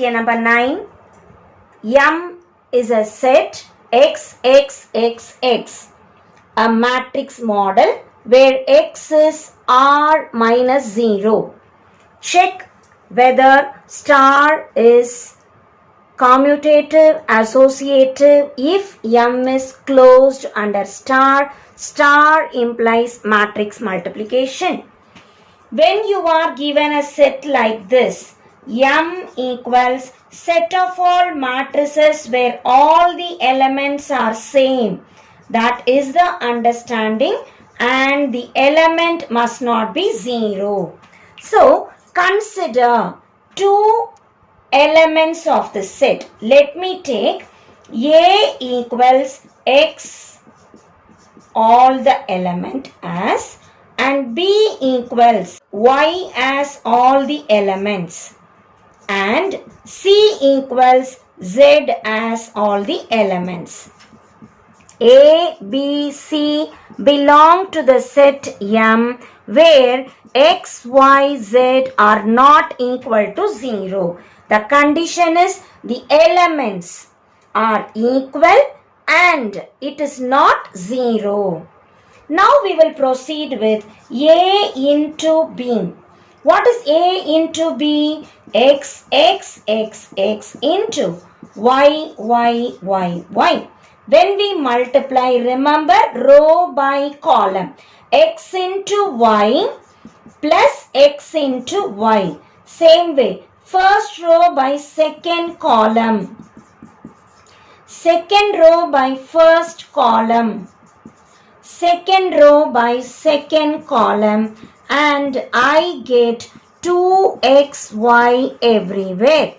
question number 9. M is a set XXXX, a matrix model where X is R minus 0. Check whether star is commutative, associative. If M is closed under star, star implies matrix multiplication. When you are given a set like this, M equals set of all matrices where all the elements are same. That is the understanding, and the element must not be 0. So, consider two elements of the set. Let me take A equals X, all the element as, and B equals Y as all the elements, and C equals Z as all the elements. A, B, C belong to the set M where X, Y, Z are not equal to 0. The condition is the elements are equal and it is not 0. Now we will proceed with A into B. What is A into B? X, X, X, X into Y, Y, Y, Y. When we multiply, remember row by column. X into Y plus X into Y. Same way, first row by second column. Second row by first column. Second row by second column, and I get 2xy everywhere.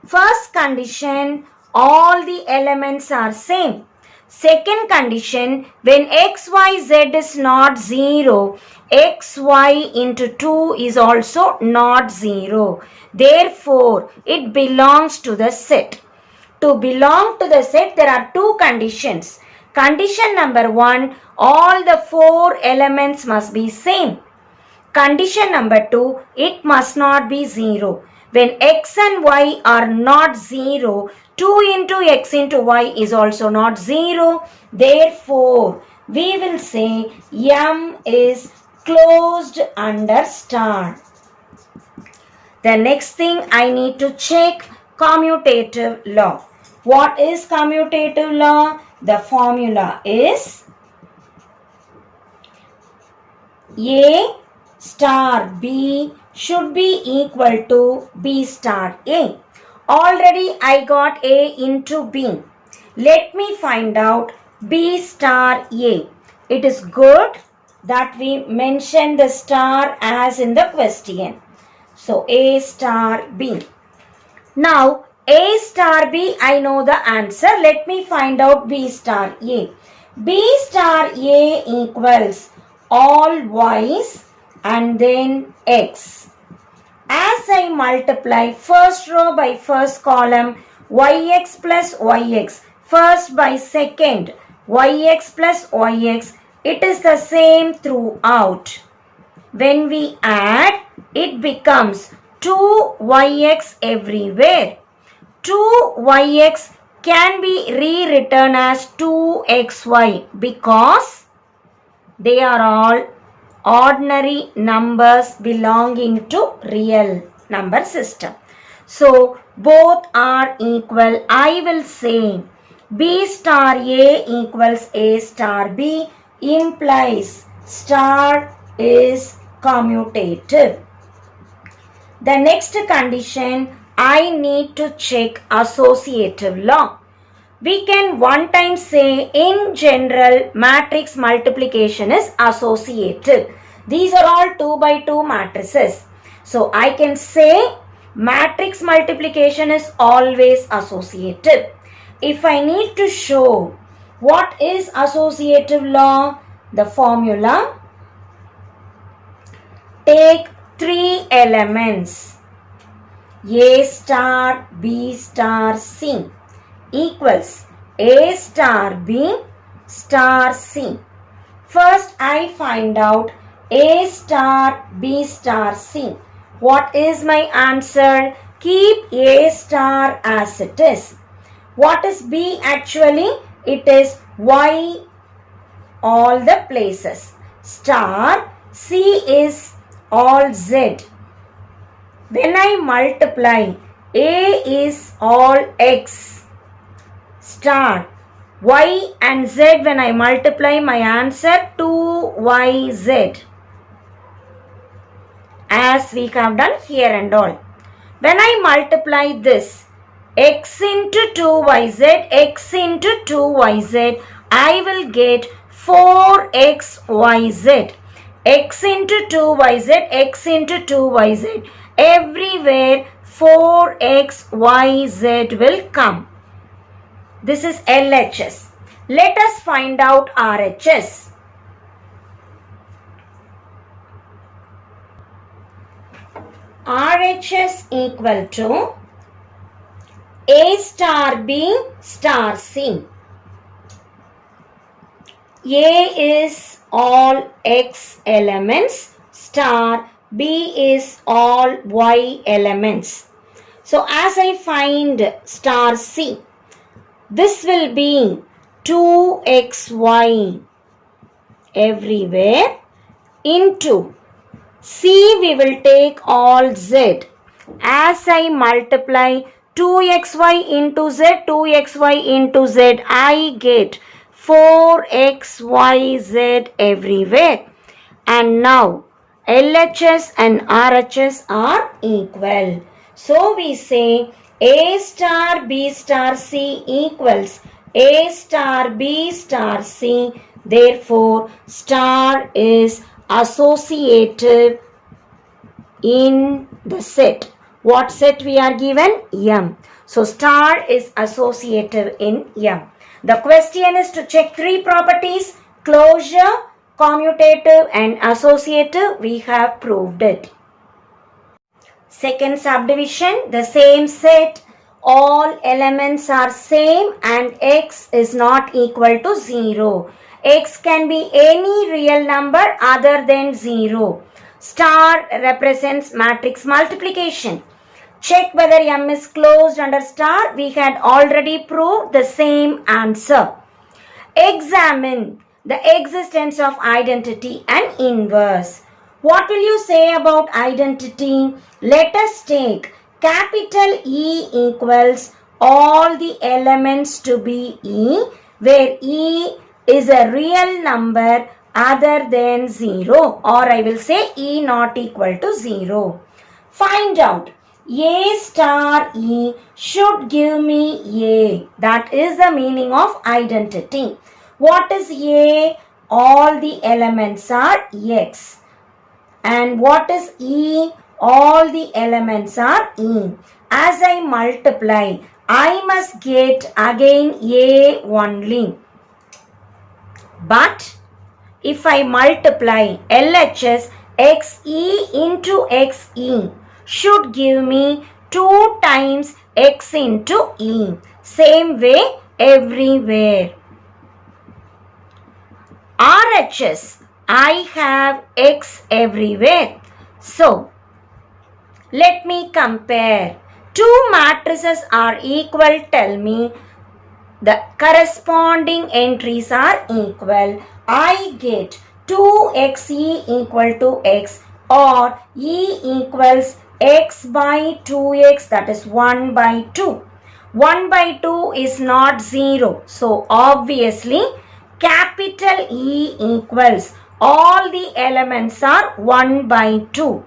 First condition, all the elements are same. Second condition, when xyz is not 0, xy into 2 is also not 0. Therefore, it belongs to the set. To belong to the set, there are two conditions. Condition number 1, all the 4 elements must be same. Condition number 2, it must not be 0. When x and y are not 0, 2 into x into y is also not 0. Therefore, we will say M is closed under star. The next thing I need to check, commutative law. What is commutative law? The formula is A star B should be equal to B star A. Already I got A into B. Let me find out B star A. It is good that we mention the star as in the question. So A star B. Now A star B, I know the answer. Let me find out B star A. B star A equals all y's and then x. As I multiply first row by first column, yx plus yx, first by second, yx plus yx, it is the same throughout. When we add, it becomes 2yx everywhere. 2yx can be rewritten as 2xy because they are all ordinary numbers belonging to real number system. So, both are equal. I will say B star A equals A star B implies star is commutative. The next condition, I need to check associative law. We can one time say in general matrix multiplication is associative. These are all 2 by 2 matrices. So I can say matrix multiplication is always associative. If I need to show what is associative law, the formula, take 3 elements A star B star C equals A star B star C. First I find out A star B star C. What is my answer? Keep A star as it is. What is B actually? It is Y all the places. Star C is all Z. When I multiply, A is all X. Star Y and Z, when I multiply, my answer 2YZ. As we have done here and all. When I multiply this, X into 2YZ, X into 2YZ, I will get 4XYZ. X into 2YZ, X into 2YZ. Everywhere 4XYZ will come. This is LHS. Let us find out RHS. RHS equal to A star B star C. A is all X elements, star B is all Y elements. So as I find star C, this will be 2XY everywhere into C we will take all Z. As I multiply 2XY into Z, 2XY into Z, I get 4XYZ everywhere. And now LHS and RHS are equal. So we say A star B star C equals A star B star C. Therefore, star is associative in the set. What set we are given? M. So, star is associative in M. The question is to check three properties: closure, commutative and associative. We have proved it. Second subdivision, the same set, all elements are same and X is not equal to 0. X can be any real number other than 0. Star represents matrix multiplication. Check whether M is closed under star. We had already proved the same answer. Examine the existence of identity and inverse. What will you say about identity? Let us take capital E equals all the elements to be E, where E is a real number other than 0, or I will say E not equal to 0. Find out A star E should give me A. That is the meaning of identity. What is A? All the elements are X. And what is E? All the elements are E. As I multiply, I must get again A only. But if I multiply LHS, XE into XE should give me 2 times X into E. Same way everywhere. RHS, I have X everywhere. So, let me compare. Two matrices are equal. Tell me the corresponding entries are equal. I get 2xe equal to x, or E equals x by 2x, that is 1 by 2. 1 by 2 is not 0. So obviously capital E equals all the elements are 1 by 2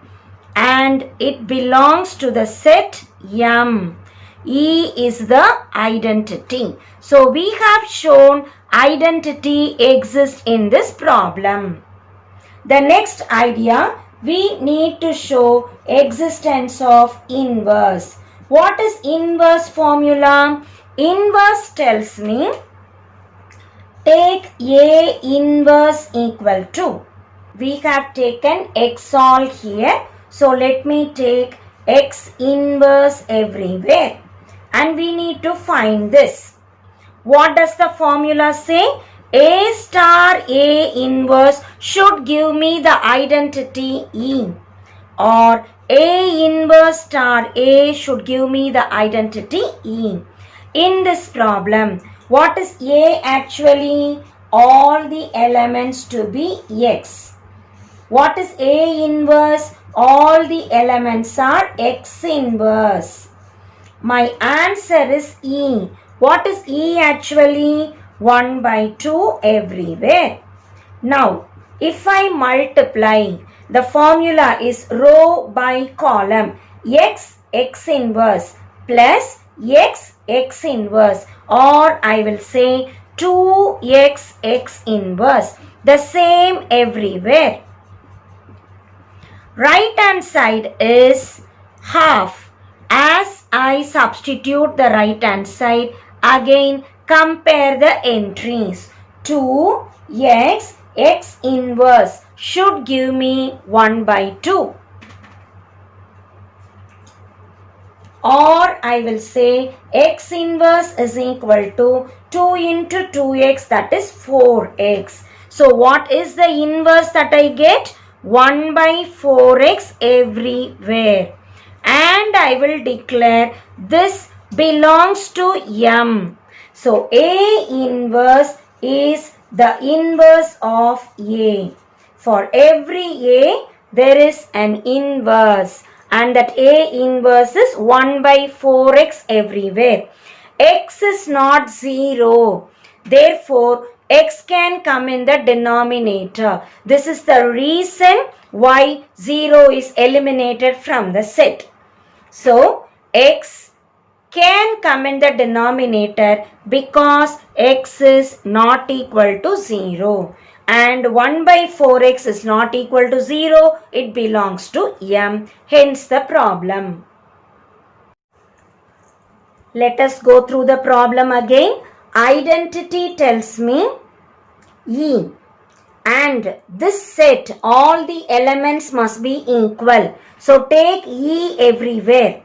and it belongs to the set M. E is the identity. So we have shown identity exists in this problem. The next idea, we need to show existence of inverse. What is inverse formula? Inverse tells me take A inverse equal to. We have taken x all here. So let me take x inverse everywhere. And we need to find this. What does the formula say? A star A inverse should give me the identity E, or A inverse star A should give me the identity E. In this problem, what is A actually? All the elements to be X. What is A inverse? All the elements are X inverse. My answer is E. What is E actually? 1 by 2 everywhere. Now, if I multiply, the formula is row by column. X inverse plus X inverse, or I will say 2X inverse. The same everywhere. Right hand side is half. As I substitute the right hand side, again compare the entries. 2X inverse should give me 1 by 2. Or I will say X inverse is equal to 2 into 2X, that is 4X. So what is the inverse that I get? 1 by 4X everywhere. And I will declare this belongs to M. So A inverse is the inverse of A. For every A, there is an inverse. And that A inverse is 1 by 4X everywhere. X is not 0. Therefore, X can come in the denominator. This is the reason why 0 is eliminated from the set. So, X can come in the denominator because X is not equal to 0. And 1 by 4X is not equal to 0. It belongs to M. Hence the problem. Let us go through the problem again. Identity tells me E. And this set, all the elements must be equal. So take E everywhere.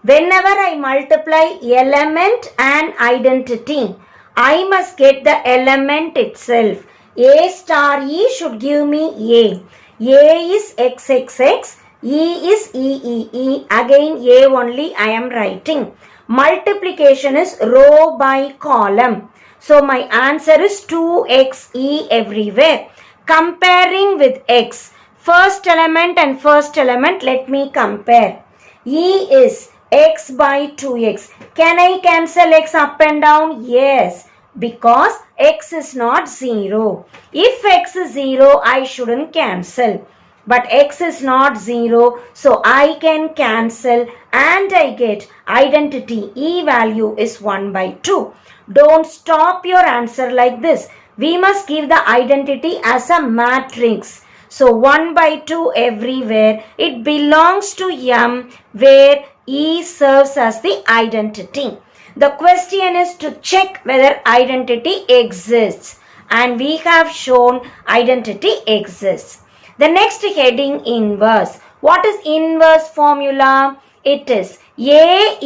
Whenever I multiply element and identity, I must get the element itself. A star E should give me A. A is XXX, E is EEE. Again A only I am writing. Multiplication is row by column. So my answer is 2XE everywhere. Comparing with X, first element and first element, let me compare. E is X by 2X. Can I cancel X up and down? Yes, because X is not 0. If X is 0, I shouldn't cancel. But X is not 0, so I can cancel and I get identity E value is 1 by 2. Don't stop your answer like this. We must give the identity as a matrix. So 1 by 2 everywhere. It belongs to M where E serves as the identity. The question is to check whether identity exists. And we have shown identity exists. The next heading, inverse. What is inverse formula? It is A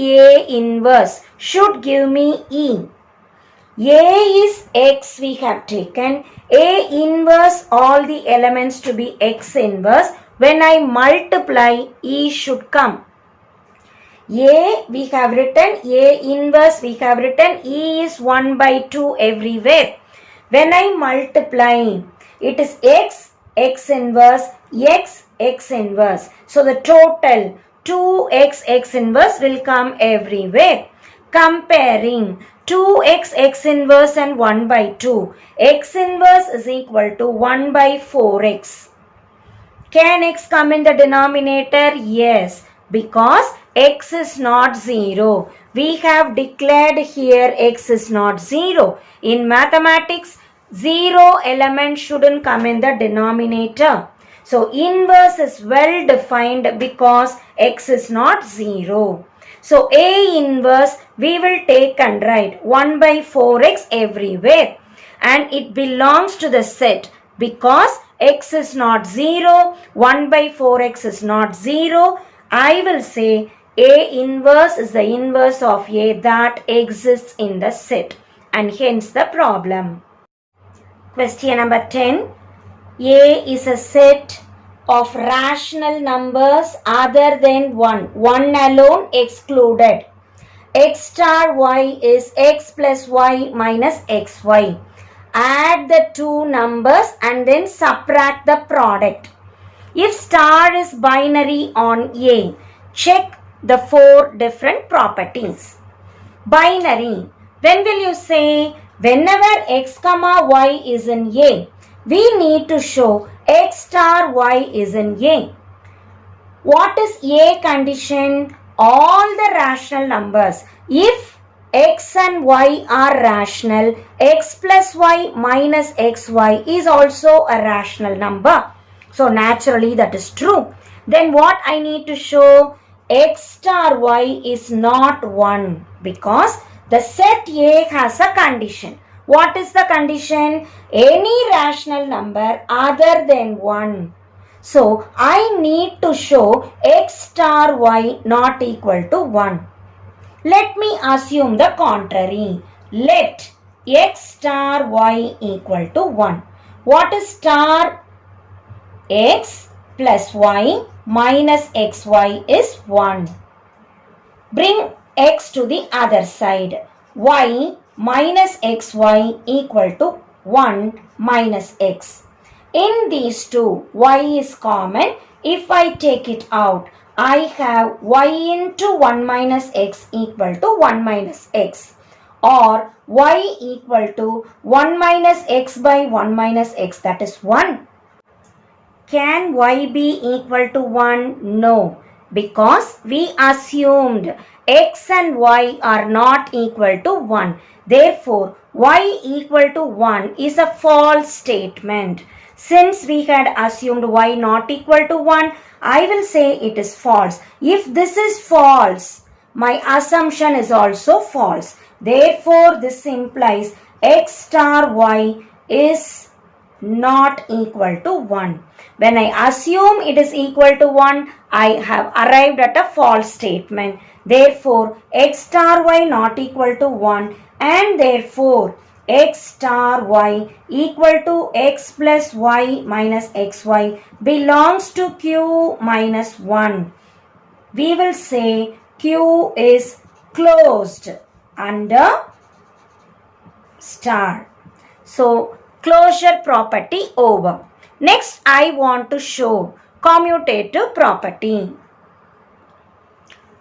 inverse should give me E. A is X we have taken. A inverse all the elements to be X inverse. When I multiply, E should come. A we have written, A inverse we have written, E is 1 by 2 everywhere. When I multiply, it is X inverse, X inverse. So the total 2X inverse will come everywhere. Comparing 2X inverse and 1 by 2. X inverse is equal to 1 by 4X. Can X come in the denominator? Yes, because X is not 0. We have declared here X is not 0. In mathematics, 0 element shouldn't come in the denominator. So inverse is well defined because X is not 0. So A inverse we will take and write 1 by 4X everywhere. And it belongs to the set because X is not 0, 1 by 4X is not 0. I will say A inverse is the inverse of A that exists in the set. And hence the problem. Question number 10. A is a set of rational numbers other than 1. 1 alone excluded. X star y is x plus y minus xy. Add the two numbers and then subtract the product. If star is binary on A, check the four different properties. Binary. When will you say? Whenever x comma y is in A, we need to show x star y is in A. What is A condition? All the rational numbers. If x and y are rational, x plus y minus xy is also a rational number. So naturally that is true. Then what I need to show? X star y is not 1 because the set A has a condition. What is the condition? Any rational number other than 1. So, I need to show x star y not equal to 1. Let me assume the contrary. Let x star y equal to 1. What is star? X plus y minus xy is 1. Bring x to the other side. Y minus xy equal to 1 minus x. In these two, y is common. If I take it out, I have y into 1 minus x equal to 1 minus x. Or y equal to 1 minus x by 1 minus x, that is 1. Can y be equal to 1? No, because we assumed x and y are not equal to 1. Therefore, y equal to 1 is a false statement. Since we had assumed y not equal to 1, I will say it is false. If this is false, my assumption is also false. Therefore, this implies x star y is not equal to 1. When I assume it is equal to 1, I have arrived at a false statement. Therefore, x star y not equal to 1 and therefore x star y equal to x plus y minus xy belongs to Q minus 1. We will say Q is closed under star. So, closure property over. Next, I want to show commutative property.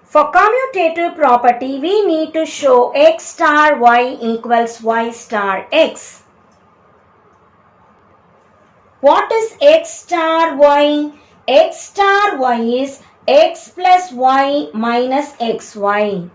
For commutative property, we need to show x star y equals y star x. What is x star y? X star y is x plus y minus xy.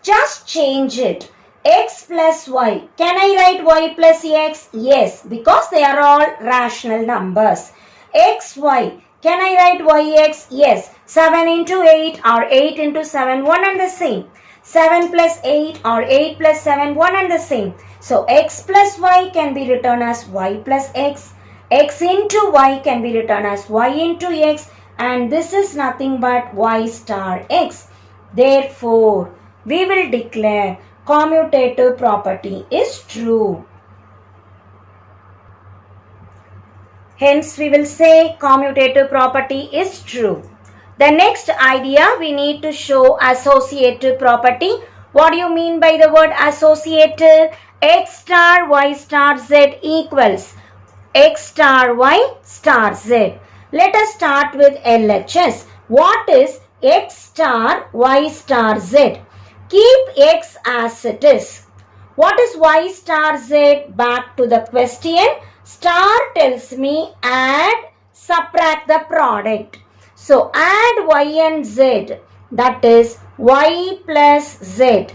Just change it. X plus y. Can I write y plus x? Yes, because they are all rational numbers. Xy. Can I write yx? Yes. 7 into 8 or 8 into 7, one and the same. 7 plus 8 or 8 plus 7, one and the same. So x plus y can be written as y plus x. X into y can be written as y into x. And this is nothing but y star x. Therefore, we will declare commutative property is true. Hence, we will say commutative property is true. The next idea, we need to show associative property. What do you mean by the word associative? X star y star z equals x star y star z. Let us start with LHS. What is x star y star z? Keep x as it is. What is y star z? Back to the question. Star tells me add, subtract the product. So add y and z, that is y plus z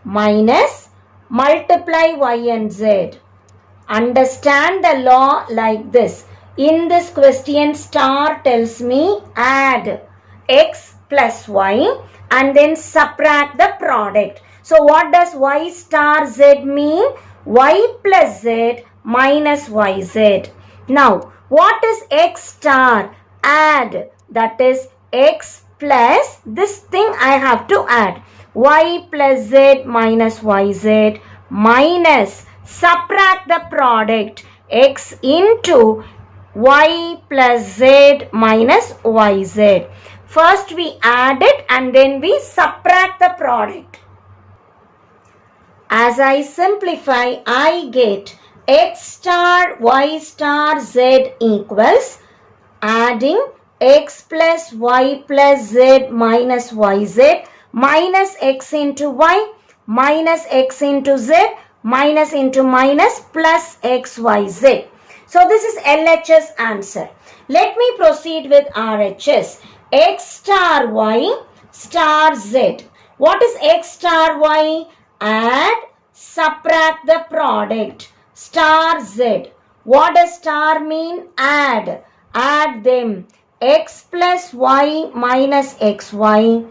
minus multiply y and z. Understand the law like this. In this question, star tells me add x plus y and then subtract the product. So what does y star z mean? Y plus z minus yz. Now, what is x star? Add, that is x plus this thing I have to add. Y plus z minus yz minus subtract the product x into y plus z minus yz. First we add it and then we subtract the product. As I simplify, I get x star y star z equals adding x plus y plus z minus yz minus x into y minus x into z minus into minus plus xyz. So this is LHS answer. Let me proceed with RHS. X star y star z. What is x star y? Add, subtract the product. Star z. What does star mean? Add. Add them. X plus y minus xy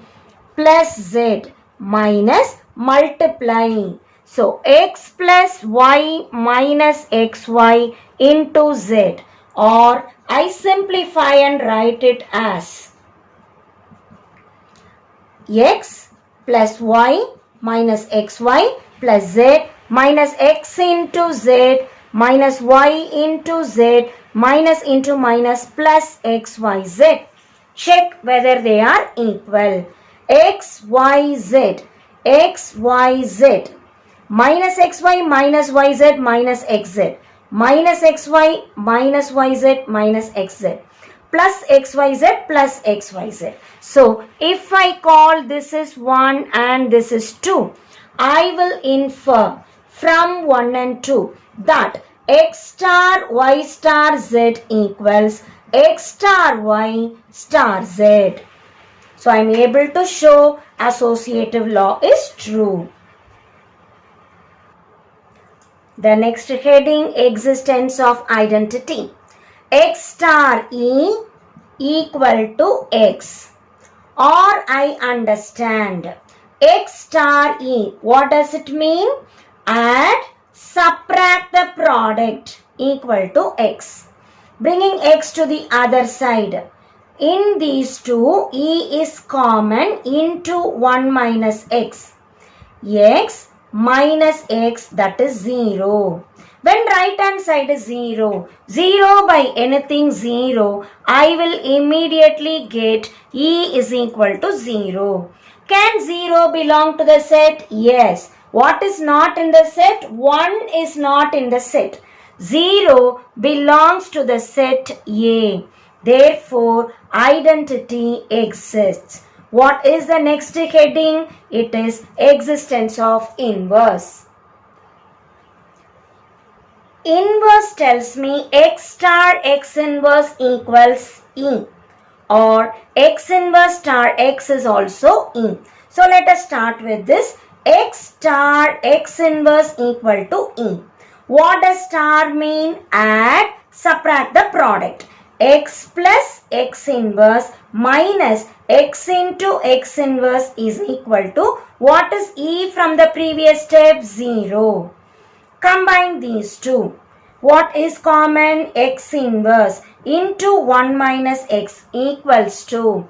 plus z minus multiply. So x plus y minus xy into z, or I simplify and write it as x plus y minus xy plus z minus x into z minus y into z minus into minus plus xyz. Check whether they are equal. xyz minus xy minus yz minus xz minus xy minus yz minus xz plus xyz plus xyz. So if I call this is 1 and this is 2, I will infer from 1 and 2 that x star y star z equals x star y star z. So I am able to show associative law is true. The next heading, existence of identity. X star E equal to X. Or I understand. X star E, what does it mean? Add, subtract the product equal to X. Bringing X to the other side. In these two, E is common into 1 minus X. X minus X, that is 0. When right hand side is 0, 0 by anything 0, I will immediately get E is equal to 0. Can 0 belong to the set? Yes. What is not in the set? 1 is not in the set. 0 belongs to the set A. Therefore, identity exists. What is the next heading? It is existence of inverse. Inverse tells me x star x inverse equals E, or x inverse star x is also E. So let us start with this. X star x inverse equal to E. What does star mean? Add, subtract the product. X plus x inverse minus x into x inverse is equal to, what is E from the previous step? 0. Combine these two. What is common? X inverse into 1 minus x equals to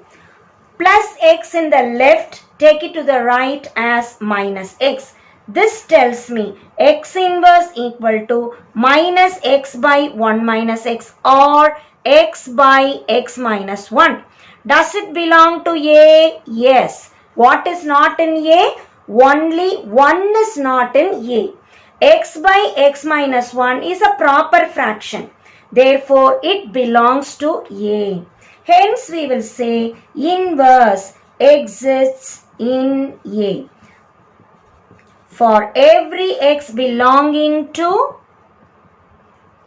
plus x in the left, take it to the right as minus x. This tells me x inverse equal to minus x by 1 minus x, or x by x minus 1. Does it belong to A? Yes. What is not in A? Only 1 is not in A. X by x minus 1 is a proper fraction. Therefore, it belongs to A. Hence, we will say inverse exists in A. For every x belonging to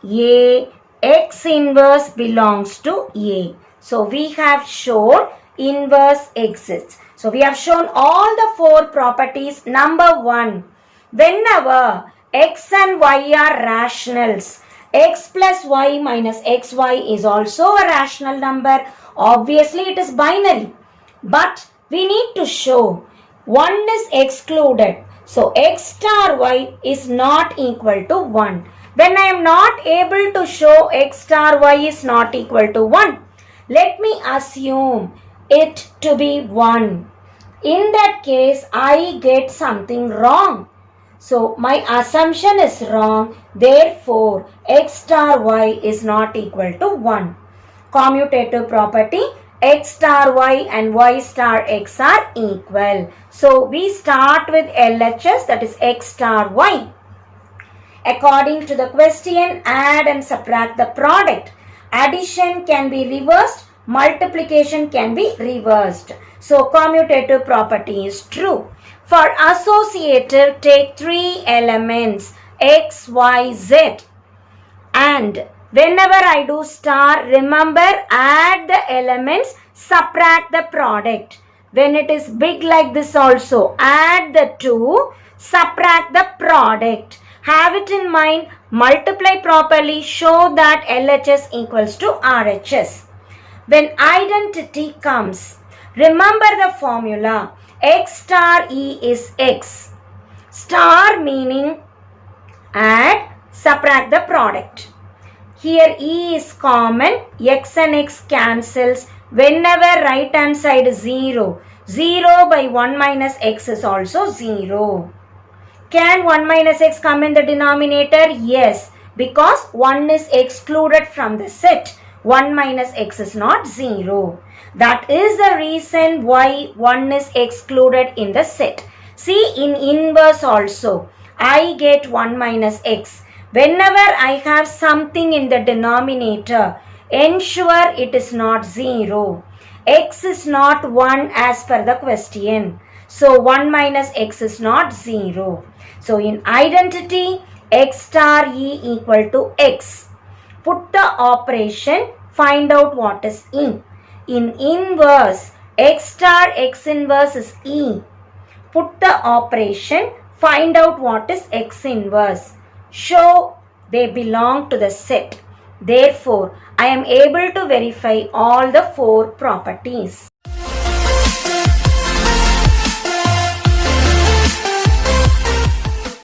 A, x inverse belongs to A. So, we have shown inverse exists. So, we have shown all the 4 properties. Number 1, whenever x and y are rationals, x plus y minus xy is also a rational number. Obviously, it is binary. But we need to show 1 is excluded. So, x star y is not equal to 1. When I am not able to show x star y is not equal to 1, let me assume it to be 1. In that case, I get something wrong. So my assumption is wrong. Therefore, x star y is not equal to 1. Commutative property, x star y and y star x are equal. So we start with LHS, that is x star y. According to the question, add and subtract the product. Addition can be reversed, multiplication can be reversed. So commutative property is true. For associative, take 3 elements x, y, z, and whenever I do star, remember add the elements, subtract the product. When it is big like this also, add the 2, subtract the product. Have it in mind, multiply properly, show that LHS equals to RHS. When identity comes, remember the formula, x star E is x. Star meaning add, subtract the product. Here E is common, x and x cancels. Whenever right hand side is 0, 0 by 1 minus x is also 0. Can 1 minus x come in the denominator? Yes, because 1 is excluded from the set. 1 minus x is not 0. That is the reason why 1 is excluded in the set. See, in inverse also, I get 1 minus x. Whenever I have something in the denominator, ensure it is not 0. X is not 1 as per the question. So 1 minus x is not 0. So in identity, x star E equal to x. Put the operation, find out what is E. In inverse, x star x inverse is E. Put the operation, find out what is x inverse. Show they belong to the set. Therefore, I am able to verify all the 4 properties.